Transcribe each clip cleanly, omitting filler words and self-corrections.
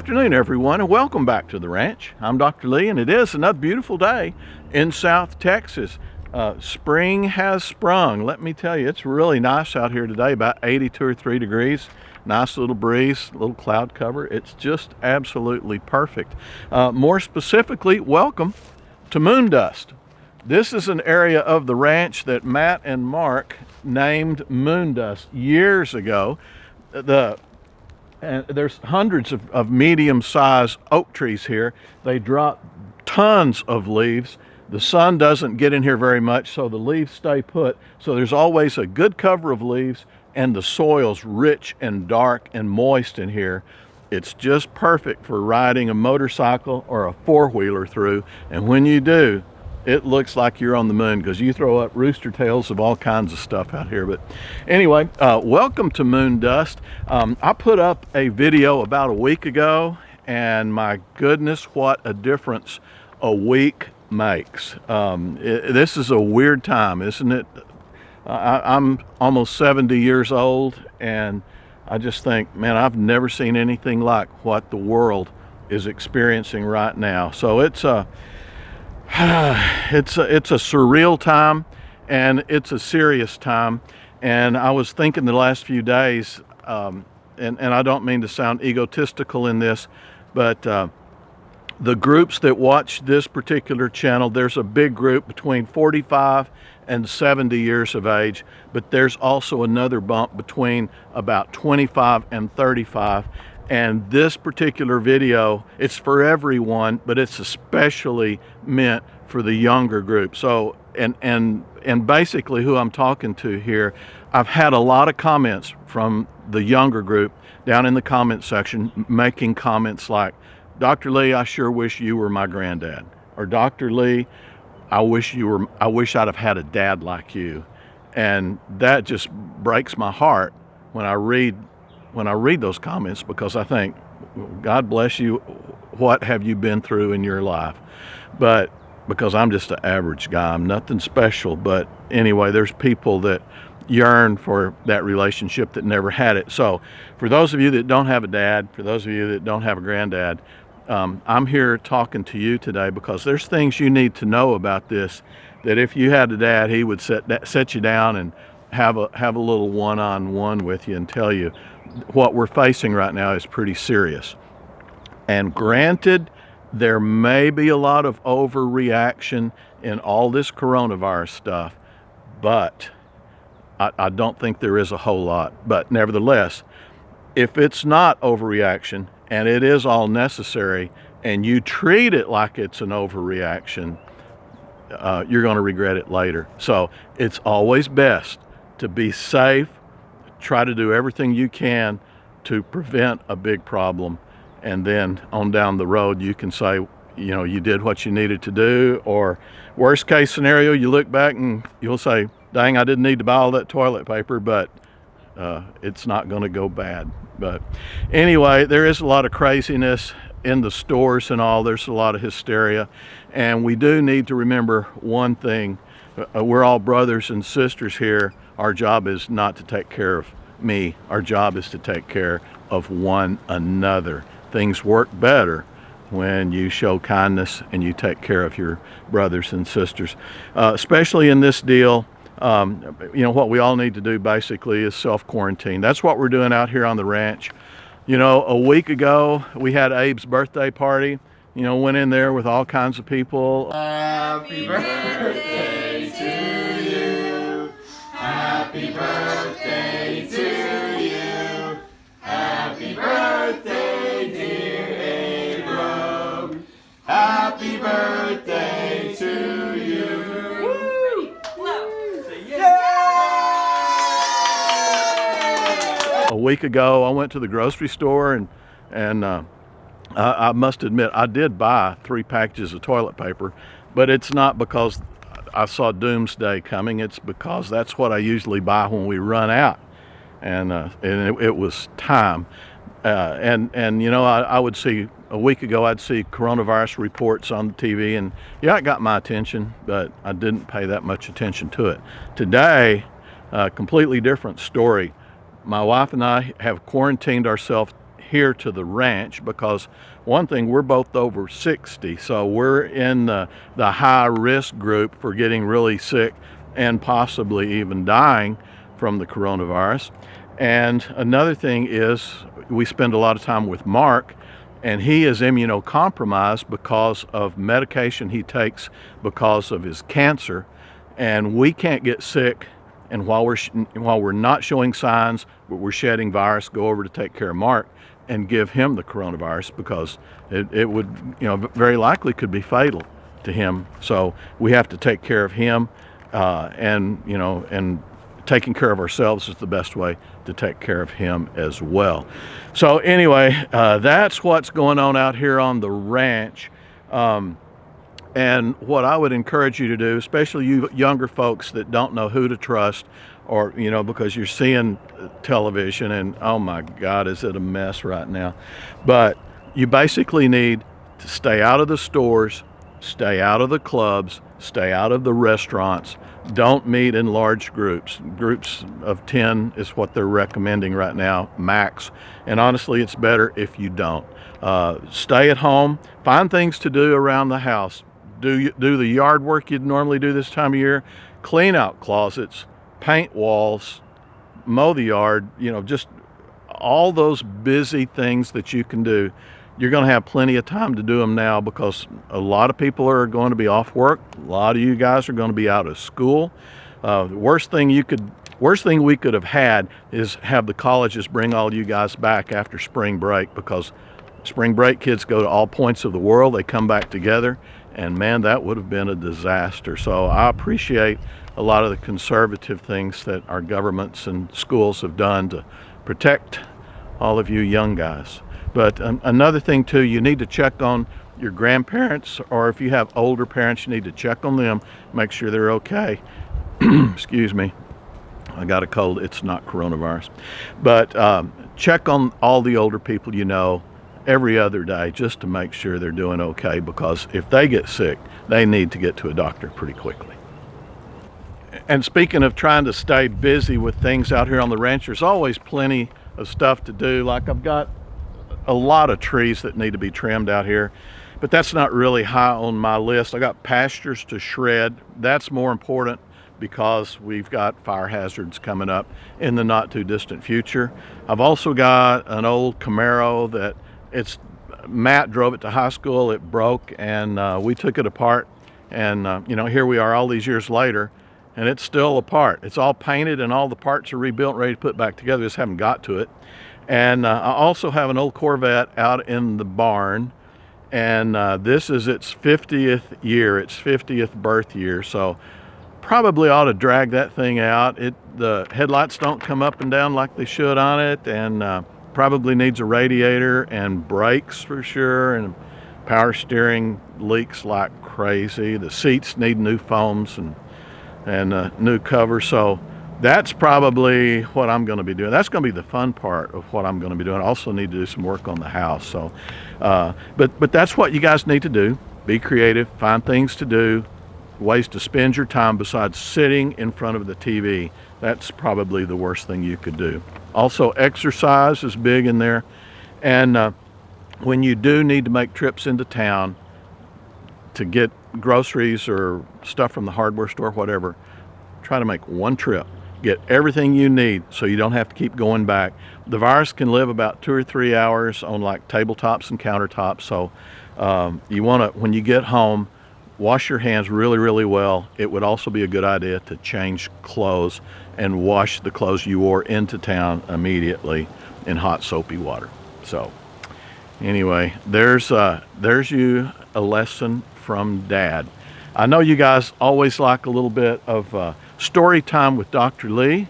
afternoon, everyone, and welcome back to the ranch. I'm Dr. Lee, and it is another beautiful day in South Texas. Spring has sprung. Let me tell you, it's really nice out here today, about 82 or 3 degrees. Nice little breeze, little cloud cover. It's just absolutely perfect. More specifically, welcome to moon dust. This is an area of the ranch that Matt and Mark named moon dust years ago. There's hundreds of medium-sized oak trees here. They drop tons of leaves. The sun doesn't get in here very much, so the leaves stay put. So there's always a good cover of leaves, and the soil's rich and dark and moist in here. It's just perfect for riding a motorcycle or a four-wheeler through. And when you do, it looks like you're on the moon because you throw up rooster tails of all kinds of stuff out here. But anyway, welcome to moon dust. I put up a video about a week ago, and my goodness, what a difference a week makes. This is a weird time, isn't it? I'm almost 70 years old, and I just think, man, I've never seen anything like what the world is experiencing right now. So it's a surreal time, and it's a serious time. And I was thinking the last few days, and I don't mean to sound egotistical in this, but the groups that watch this particular channel, there's a big group between 45 and 70 years of age, but there's also another bump between about 25 and 35. And this particular video, it's for everyone, but it's especially meant for the younger group. So, and basically who I'm talking to here, I've had a lot of comments from the younger group down in the comment section making comments like, Dr. Lee, I sure wish you were my granddad. Or Dr. Lee, I wish I'd have had a dad like you. And that just breaks my heart when I read those comments, because I think, God bless you, what have you been through in your life? But because I'm just an average guy, I'm nothing special. But anyway, there's people that yearn for that relationship that never had it. So for those of you that don't have a dad, for those of you that don't have a granddad, I'm here talking to you today because there's things you need to know about this, that if you had a dad, he would set you down and have a little one-on-one with you and tell you what we're facing right now is pretty serious. And granted, there may be a lot of overreaction in all this coronavirus stuff, but I don't think there is a whole lot. But nevertheless, if it's not overreaction and it is all necessary and you treat it like it's an overreaction, you're going to regret it later. So it's always best to be safe, try to do everything you can to prevent a big problem, and then on down the road you can say, you know, you did what you needed to do. Or worst case scenario, you look back and you'll say, dang, I didn't need to buy all that toilet paper, but it's not going to go bad. But anyway, there is a lot of craziness in the stores and all. There's a lot of hysteria, and we do need to remember one thing. We're all brothers and sisters here. Our job is not to take care of me. Our job is to take care of one another. Things work better when you show kindness and you take care of your brothers and sisters, especially in this deal. You know, what we all need to do basically is self-quarantine. That's what we're doing out here on the ranch. You know, a week ago we had Abe's birthday party. You know, went in there with all kinds of people. Happy birthday to you. Happy birthday to you. Happy birthday, dear Abram. Happy birthday to you. A week ago, I went to the grocery store and I must admit I did buy 3 packages of toilet paper, but it's not because I saw doomsday coming. It's because that's what I usually buy when we run out, and it was time. And you know, I would see a week ago, I'd see coronavirus reports on the TV, and yeah, it got my attention, but I didn't pay that much attention to it. Today, a completely different story. My wife and I have quarantined ourselves here to the ranch, because one thing, we're both over 60, so we're in the high risk group for getting really sick and possibly even dying from the coronavirus. And another thing is, we spend a lot of time with Mark, and he is immunocompromised because of medication he takes because of his cancer, and we can't get sick. And while we're not showing signs, but we're shedding virus, go over to take care of Mark and give him the coronavirus, because it would, very likely could be fatal to him. So we have to take care of him, and taking care of ourselves is the best way to take care of him as well. So anyway, that's what's going on out here on the ranch. And what I would encourage you to do, especially you younger folks that don't know who to trust, or, because you're seeing television and, oh my God, is it a mess right now? But you basically need to stay out of the stores, stay out of the clubs, stay out of the restaurants. Don't meet in large groups. Groups of 10 is what they're recommending right now, max. And honestly, it's better if you don't. Stay at home. Find things to do around the house. Do the yard work you'd normally do this time of year. Clean out closets, paint walls, mow the yard. Just all those busy things that you can do. You're going to have plenty of time to do them now, because a lot of people are going to be off work. A lot of you guys are going to be out of school. The worst thing we could have had is have the colleges bring all you guys back after spring break, because spring break kids go to all points of the world. They come back together, and man, that would have been a disaster. So I appreciate a lot of the conservative things that our governments and schools have done to protect all of you young guys. But another thing too, you need to check on your grandparents, or if you have older parents, you need to check on them, make sure they're okay. Excuse me, I got a cold. It's not coronavirus. But check on all the older people every other day, just to make sure they're doing okay, because if they get sick, they need to get to a doctor pretty quickly. And speaking of trying to stay busy with things out here on the ranch, there's always plenty of stuff to do. Like, I've got a lot of trees that need to be trimmed out here, but that's not really high on my list. I got pastures to shred. That's more important, because we've got fire hazards coming up in the not too distant future. I've also got an old Camaro that Matt drove it to high school. It broke, and we took it apart, and here we are all these years later, and it's still apart. It's all painted and all the parts are rebuilt, ready to put back together. Just haven't got to it. And I also have an old Corvette out in the barn, and this is its 50th year, its 50th birth year. So probably ought to drag that thing out. The headlights don't come up and down like they should on it, and probably needs a radiator and brakes for sure, and power steering leaks like crazy. The seats need new foams and new covers. So that's probably what I'm going to be doing. That's going to be the fun part of what I'm going to be doing. I also need to do some work on the house. So, but that's what you guys need to do. Be creative, find things to do, ways to spend your time besides sitting in front of the TV. That's probably the worst thing you could do. Also, exercise is big in there. And when you do need to make trips into town to get groceries or stuff from the hardware store, whatever, try to make one trip. Get everything you need so you don't have to keep going back. The virus can live about 2 or 3 hours on like tabletops and countertops. So you want to, when you get home, wash your hands really, really well. It would also be a good idea to change clothes and wash the clothes you wore into town immediately in hot soapy water. So anyway, there's you a lesson from Dad. I know you guys always like a little bit of story time with Dr. Lee,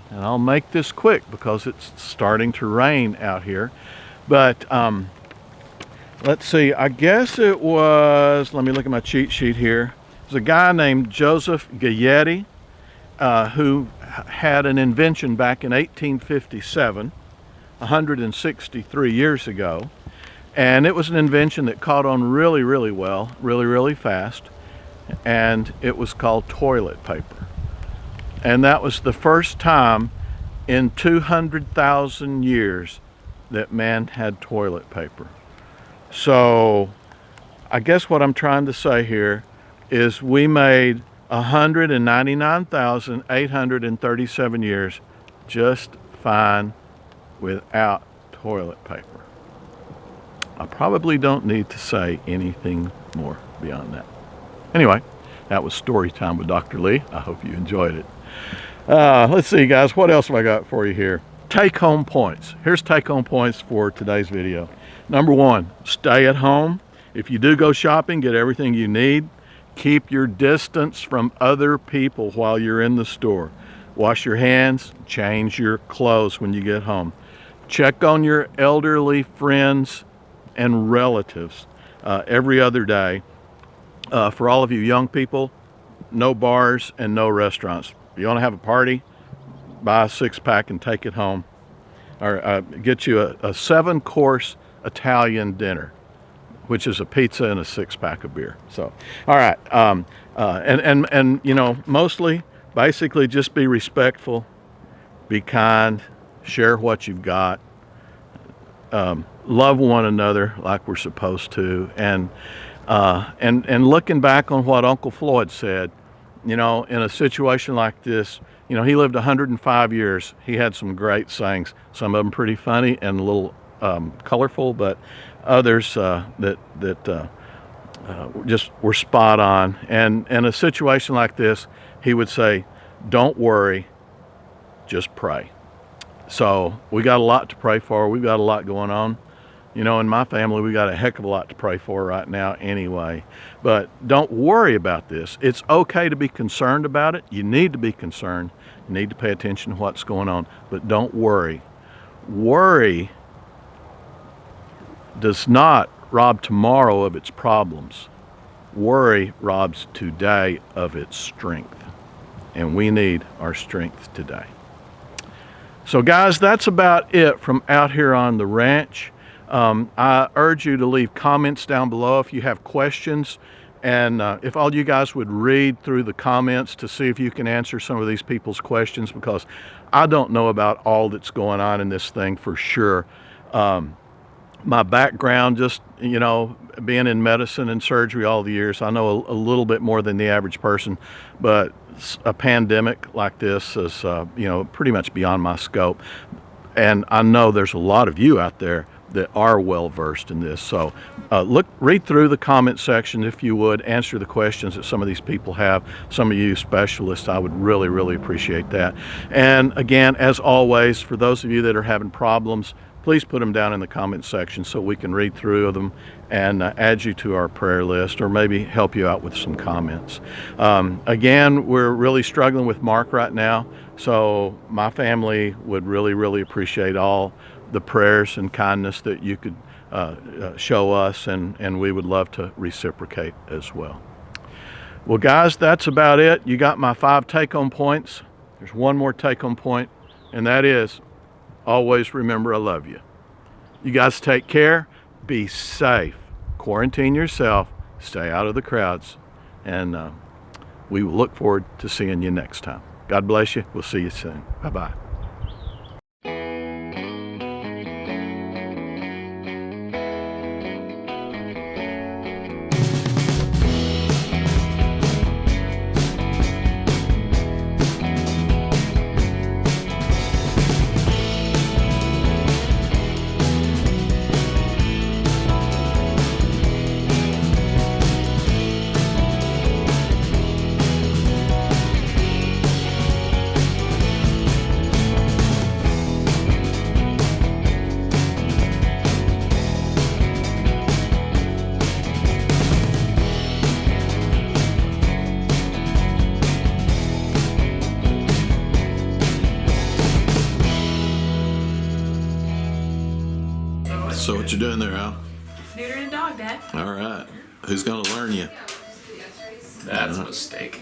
and I'll make this quick because it's starting to rain out here. But let's see, I guess it was, let me look at my cheat sheet here. There's a guy named Joseph Gayetti who had an invention back in 1857, 163 years ago. And it was an invention that caught on really, really well, really, really fast. And it was called toilet paper. And that was the first time in 200,000 years that man had toilet paper. So I guess what I'm trying to say here is we made 199,837 years just fine without toilet paper. I probably don't need to say anything more beyond that. Anyway, that was story time with Dr. Lee. I hope you enjoyed it. Let's see, guys, what else have I got for you here? Take-home points. Here's take-home points for today's video. Number one, stay at home. If you do go shopping, get everything you need. Keep your distance from other people while you're in the store. Wash your hands, change your clothes when you get home. Check on your elderly friends and relatives every other day. For all of you young people, no bars and no restaurants. If you want to have a party, buy a 6-pack and take it home. Or get you a 7-course Italian dinner, which is a pizza and a 6-pack of beer. So, all right, and you know, mostly, basically, just be respectful, be kind, share what you've got, love one another like we're supposed to, and looking back on what Uncle Floyd said, you know, in a situation like this, you know, he lived 105 years. He had some great sayings, some of them pretty funny and a little colorful, but others that just were spot on. And in a situation like this, he would say, don't worry, just pray. So we got a lot to pray for. We've got a lot going on. You know, in my family, we got a heck of a lot to pray for right now anyway. But don't worry about this. It's okay to be concerned about it. You need to be concerned. You need to pay attention to what's going on. But don't worry. Worry does not rob tomorrow of its problems. Worry robs today of its strength. And we need our strength today. So guys, that's about it from out here on the ranch. I urge you to leave comments down below if you have questions, and if all you guys would read through the comments to see if you can answer some of these people's questions, because I don't know about all that's going on in this thing for sure. My background, just, you know, being in medicine and surgery all the years, I know a little bit more than the average person, but a pandemic like this is, you know, pretty much beyond my scope. And I know there's a lot of you out there that are well versed in this. So read through the comment section if you would, answer the questions that some of these people have. Some of you specialists, I would really, really appreciate that. And again, as always, for those of you that are having problems, please put them down in the comment section so we can read through them and add you to our prayer list, or maybe help you out with some comments. Again, we're really struggling with Mark right now, so my family would really, really appreciate all the prayers and kindness that you could show us, and we would love to reciprocate as well. Well, guys, that's about it. You got my 5 take-home points. There's one more take-home point, and that is, always remember I love you. You guys take care, be safe, quarantine yourself, stay out of the crowds, and we will look forward to seeing you next time. God bless you. We'll see you soon. Bye-bye. So what you doing there, Al? Neutering a dog, Dad. All right. Who's going to learn you? That's a mistake.